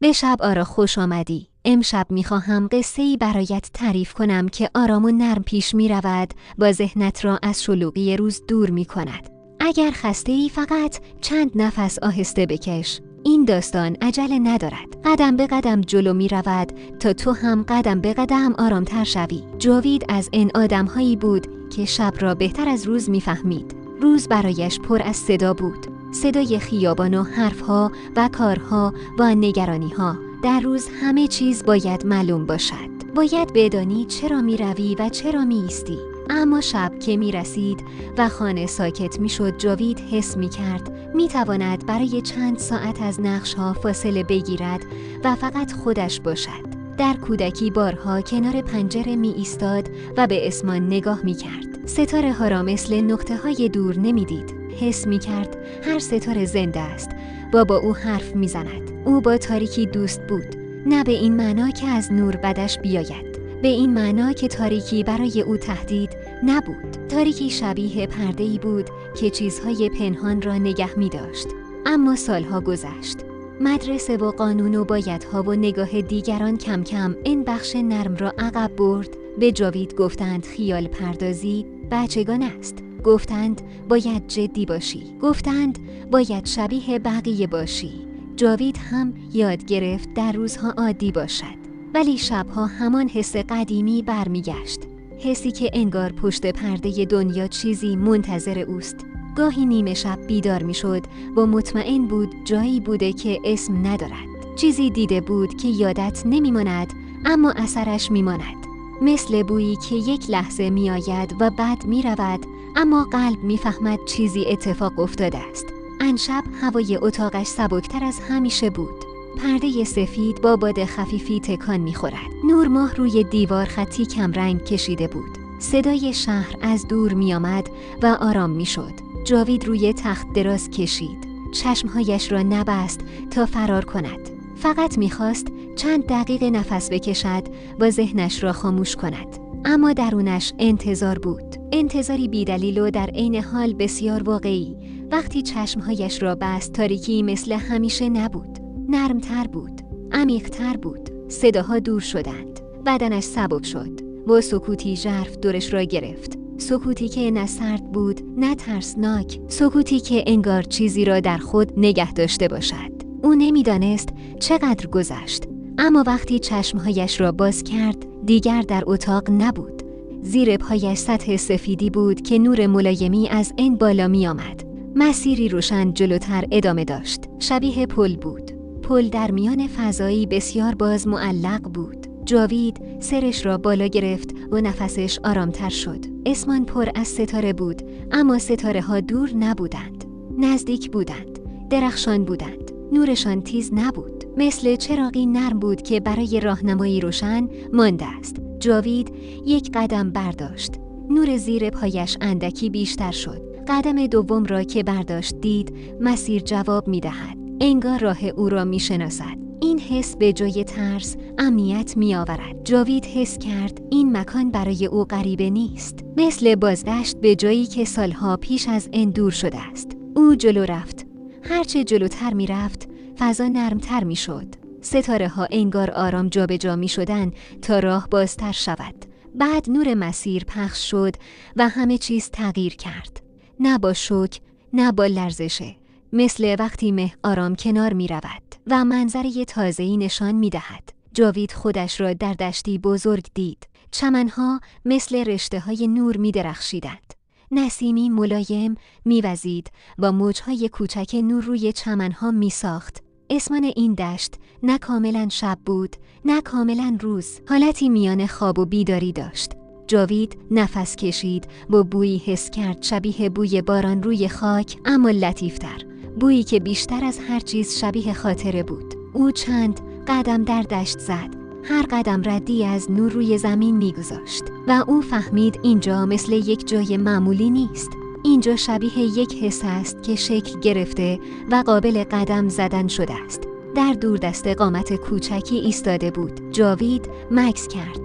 به شب آرا خوش آمدی. امشب میخواهم قصه‌ای برایت تعریف کنم که آرام و نرم پیش میرود و ذهنت را از شلوغی روز دور میکند. اگر خسته‌ای فقط چند نفس آهسته بکش. این داستان عجله ندارد. قدم به قدم جلو می رود تا تو هم قدم به قدم آرامتر شوی. جاوید از این آدم‌هایی بود که شب را بهتر از روز می فهمید. روز برایش پر از صدا بود. صدای خیابان و حرفها و کارها و نگرانیها. در روز همه چیز باید معلوم باشد. باید بدانی چرا می روی و چرا می ایستی. اما شب که می رسید و خانه ساکت می شد، جاوید حس می کرد می تواند برای چند ساعت از نقش ها فاصله بگیرد و فقط خودش باشد. در کودکی بارها کنار پنجره می ایستاد و به اسمان نگاه می کرد. ستاره ها را مثل نقطه های دور نمی دید. حس می کرد هر ستاره زنده است و با او حرف می زند. او با تاریکی دوست بود. نه به این معنا که از نور بدش بیاید. به این معنا که تاریکی برای او تهدید نبود. تاریکی شبیه پرده‌ای بود که چیزهای پنهان را نگه می داشت. اما سالها گذشت. مدرسه و قانون و بایدها و نگاه دیگران کم کم این بخش نرم را عقب برد. به جاوید گفتند خیال پردازی بچگانه است. گفتند باید جدی باشی. گفتند باید شبیه بقیه باشی. جاوید هم یاد گرفت در روزها عادی باشد. ولی شبها همان حس قدیمی برمیگشت. حسی که انگار پشت پرده دنیا چیزی منتظر اوست. گاهی نیمه شب بیدار میشد و مطمئن بود جایی بوده که اسم ندارد. چیزی دیده بود که یادت نمیماند اما اثرش میماند. مثل بویی که یک لحظه میآید و بعد میرود اما قلب میفهمد چیزی اتفاق افتاده است. آن شب هوای اتاقش سبکتر از همیشه بود. پرده سفید با باد خفیفی تکان می‌خورد. نور ماه روی دیوار خطی کم رنگ کشیده بود. صدای شهر از دور می‌آمد و آرام می‌شد. جاوید روی تخت دراز کشید. چشمهایش را نبست تا فرار کند. فقط می‌خواست چند دقیقه نفس بکشد و ذهنش را خاموش کند. اما درونش انتظار بود. انتظاری بی‌دلیل و در عین حال بسیار واقعی. وقتی چشمهایش را بست، تاریکی مثل همیشه نبود. نرمتر بود، عمیق‌تر بود. صداها دور شدند. بدنش سبک شد و سکوتی ژرف دورش را گرفت. سکوتی که نه سرد بود، نه ترسناک. سکوتی که انگار چیزی را در خود نگه داشته باشد. او نمیدانست چقدر گذشت. اما وقتی چشمهایش را باز کرد، دیگر در اتاق نبود. زیر پایش سطح سفیدی بود که نور ملایمی از این بالا می آمد. مسیری روشن جلوتر ادامه داشت. شبیه پل بود. پل در میان فضایی بسیار باز معلق بود. جاوید سرش را بالا گرفت و نفسش آرامتر شد. اسمان پر از ستاره بود، اما ستاره ها دور نبودند. نزدیک بودند. درخشان بودند. نورشان تیز نبود. مثل چراغی نرم بود که برای راهنمایی روشن مانده است. جاوید یک قدم برداشت. نور زیر پایش اندکی بیشتر شد. قدم دوم را که برداشت دید مسیر جواب می دهد. انگار راه او را می شناسد. این حس به جای ترس امنیت می آورد. جاوید حس کرد این مکان برای او غریبه نیست. مثل بازگشت به جایی که سالها پیش از این دور شده است. او جلو رفت. هرچه جلوتر می رفت فضا نرمتر می شد. ستاره ها انگار آرام جابجا می شدن تا راه بازتر شود. بعد نور مسیر پخش شد و همه چیز تغییر کرد. نه با شوک، نه با لرزشه. مثل وقتی مه آرام کنار می رود و منظره تازه‌ای نشان می دهد. جاوید خودش را در دشتی بزرگ دید. چمنها مثل رشته‌های نور می درخشیدند. نسیمی ملایم می وزید و موجهای کوچک نور روی چمنها می ساخت. اسمان این دشت نه کاملا شب بود، نه کاملا روز. حالتی میان خواب و بیداری داشت. جاوید نفس کشید و بویی حس کرد شبیه بوی باران روی خاک، اما لطیفتر. بویی که بیشتر از هر چیز شبیه خاطره بود. او چند قدم در دشت زد. هر قدم ردی از نور روی زمین میگذاشت و او فهمید اینجا مثل یک جای معمولی نیست. اینجا شبیه یک حس است که شکل گرفته و قابل قدم زدن شده است. در دوردست قامت کوچکی ایستاده بود. جاوید مکث کرد.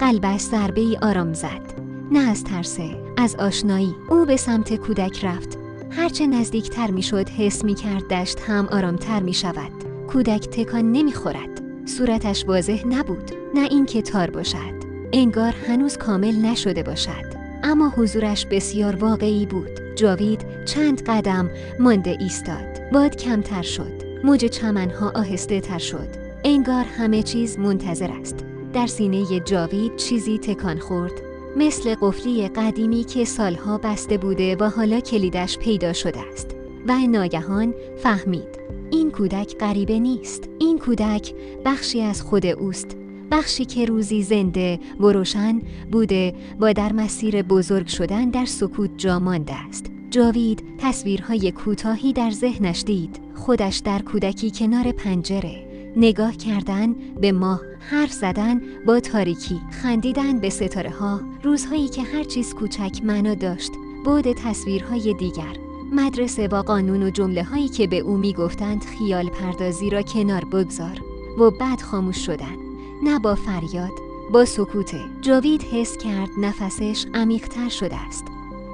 قلبش ضربه‌ای آرام زد. نه از ترسه، از آشنایی. او به سمت کودک رفت. هرچه نزدیکتر می شد حس می کرد دشت هم آرامتر می شود. کودک تکان نمیخورد. صورتش واضح نبود، نه اینکه تار باشد. انگار هنوز کامل نشده باشد، اما حضورش بسیار واقعی بود. جاوید چند قدم مانده ایستاد. باد کمتر شد. موج چمنها آهسته تر شد. انگار همه چیز منتظر است. در سینه جاوید چیزی تکان خورد، مثل قفلی قدیمی که سالها بسته بوده و حالا کلیدش پیدا شده است. و ناگهان فهمید این کودک غریبه نیست. این کودک بخشی از خود اوست، بخشی که روزی زنده و روشن بوده و در مسیر بزرگ شدن در سکوت جا مانده است. جاوید تصویرهای کوتاهی در ذهنش دید. خودش در کودکی کنار پنجره، نگاه کردن به ماه، حرف زدن با تاریکی، خندیدن به ستاره ها، روزهایی که هر چیز کوچک معنا داشت، بعد تصویرهای دیگر، مدرسه با قانون و جمله هایی که به او می گفتند خیال پردازی را کنار بگذار و بعد خاموش شدن. نه با فریاد، با سکوت. جاوید حس کرد نفسش عمیق‌تر شده است.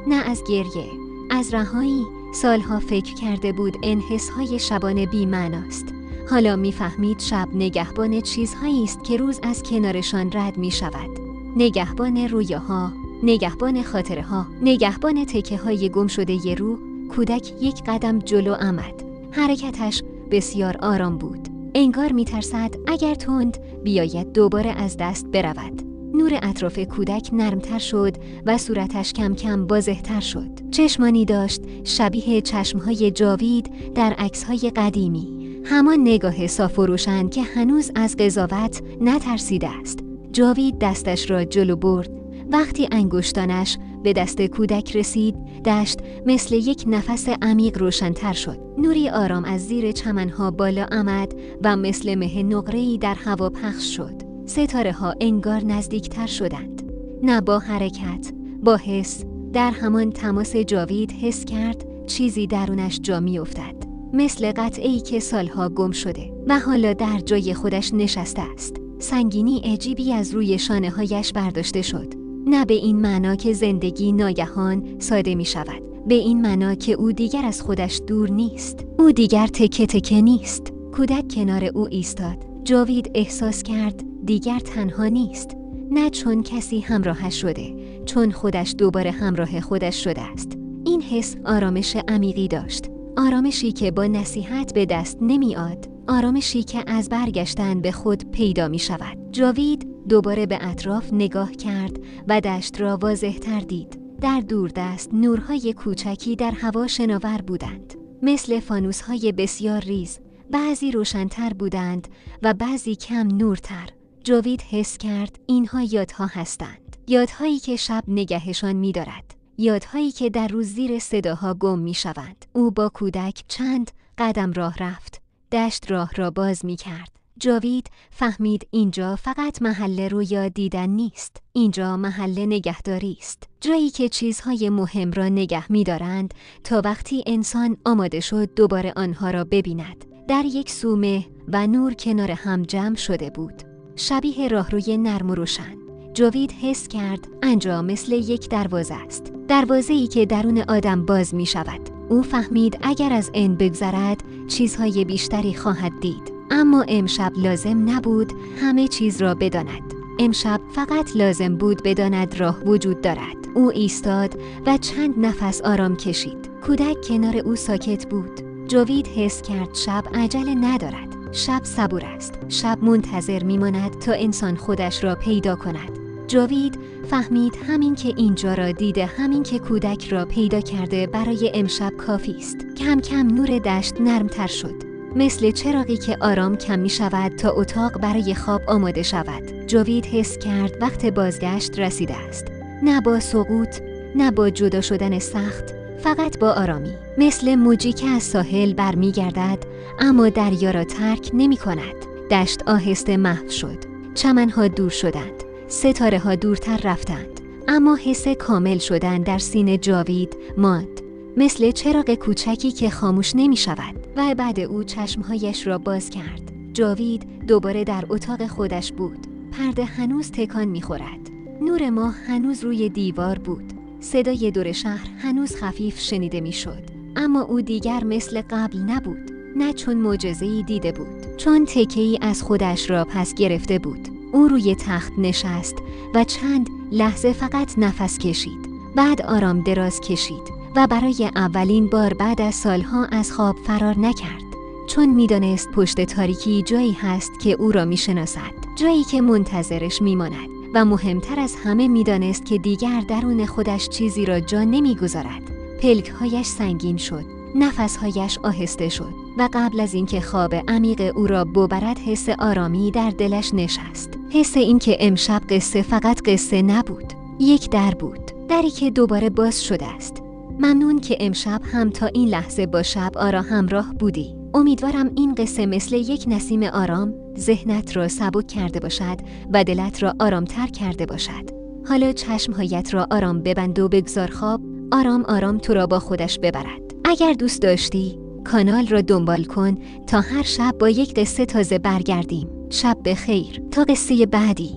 نه از گریه، از رهایی. سالها فکر کرده بود انحس‌های شبانه بی‌معناست. حالا می‌فهمید شب نگهبان چیزهایی است که روز از کنارشان رد می‌شود. نگهبان رویاها، نگهبان خاطره‌ها، نگهبان تکه‌های گم شده ی روح. کودک یک قدم جلو آمد. حرکتش بسیار آرام بود. انگار می‌ترسد اگر تند بیاید دوباره از دست برود. نور اطراف کودک نرمتر شد و صورتش کم کم واضح‌تر شد. چشمانی داشت شبیه چشمهای جاوید در عکس‌های قدیمی. همان نگاه صاف و روشن که هنوز از قضاوت نترسیده است. جاوید دستش را جلو برد. وقتی انگشتانش به دست کودک رسید، دشت مثل یک نفس عمیق روشن‌تر شد. نوری آرام از زیر چمنها بالا آمد و مثل مه نقره‌ای در هوا پخش شد. ستاره‌ها انگار نزدیکتر شدند. نه با حرکت، با حس. در همان تماس جاوید حس کرد چیزی درونش جا می‌افتد. مثل قطعه‌ای که سالها گم شده و حالا در جای خودش نشسته است. سنگینی عجیبی از روی شانه‌هایش برداشته شد. نه به این معنا که زندگی ناگهان ساده می شود. به این معنا که او دیگر از خودش دور نیست. او دیگر تکه تکه نیست. کودک کنار او ایستاد. جاوید احساس کرد دیگر تنها نیست. نه چون کسی همراهش شده، چون خودش دوباره همراه خودش شده است. این حس آرامش عمیقی داشت. آرامشی که با نصیحت به دست نمیاد. آرامشی که از برگشتن به خود پیدا می شود. جاوید دوباره به اطراف نگاه کرد و دشت را واضح‌تر دید. در دوردست نورهای کوچکی در هوا شناور بودند، مثل فانوس‌های بسیار ریز. بعضی روشن‌تر بودند و بعضی کم نورتر. جاوید حس کرد اینها یادها هستند. یادهایی که شب نگهشان می‌دارد. یادهایی که در روز زیر صداها گم می‌شوند. او با کودک چند قدم راه رفت. دشت راه را باز می‌کرد. جاوید فهمید اینجا فقط محل رویا دیدن نیست. اینجا محل نگهداری است. جایی که چیزهای مهم را نگه می‌دارند تا وقتی انسان آماده شد دوباره آنها را ببیند. در یک سومه و نور کنار هم جمع شده بود. شبیه راهروی نرم و روشن. جاوید حس کرد آنجا مثل یک دروازه است. دروازه‌ای که درون آدم باز می‌شود. او فهمید اگر از این بگذرد چیزهای بیشتری خواهد دید. اما امشب لازم نبود همه چیز را بداند. امشب فقط لازم بود بداند راه وجود دارد. او ایستاد و چند نفس آرام کشید. کودک کنار او ساکت بود. جاوید حس کرد شب عجله ندارد. شب صبور است. شب منتظر میماند تا انسان خودش را پیدا کند. جاوید فهمید همین که اینجا را دیده، همین که کودک را پیدا کرده برای امشب کافی است. کم کم نور دشت نرمتر شد. مثل چراغی که آرام کم می شود تا اتاق برای خواب آماده شود. جاوید حس کرد وقت بازگشت رسیده است. نه با سقوط، نه با جدا شدن سخت، فقط با آرامی. مثل موجی که از ساحل برمی گردد اما دریا را ترک نمی کند. دشت آهسته محو شد. چمنها دور شدند. ستاره ها دورتر رفتند. اما حس کامل شدن در سینه جاوید ماند. مثل چراغ کوچکی که خاموش نمی شود. و بعد او چشمهایش را باز کرد. جاوید دوباره در اتاق خودش بود. پرده هنوز تکان می خورد. نور ماه هنوز روی دیوار بود. صدای دور شهر هنوز خفیف شنیده می شد. اما او دیگر مثل قبل نبود. نه چون معجزه‌ای دیده بود، چون تکه‌ای از خودش را پس گرفته بود. او روی تخت نشست و چند لحظه فقط نفس کشید. بعد آرام دراز کشید و برای اولین بار بعد از سالها از خواب فرار نکرد. چون می‌دانست پشت تاریکی جایی هست که او را می‌شناسد، جایی که منتظرش می‌ماند و مهمتر از همه می‌دانست که دیگر درون خودش چیزی را جا نمی‌گذارد. پلک‌هایش سنگین شد، نفس‌هایش آهسته شد و قبل از اینکه خواب عمیق او را ببرد حس آرامی در دلش نشست. حس اینکه امشب قصه فقط قصه نبود، یک در بود، دری که دوباره باز شده است. ممنون که امشب هم تا این لحظه با شب آرا همراه بودی. امیدوارم این قصه مثل یک نسیم آرام ذهنت را سبک کرده باشد و دلت را آرامتر کرده باشد. حالا چشمهایت را آرام ببند و بگذار خواب آرام آرام تو را با خودش ببرد. اگر دوست داشتی کانال را دنبال کن تا هر شب با یک قصه تازه برگردیم. شب بخیر تا قصه بعدی.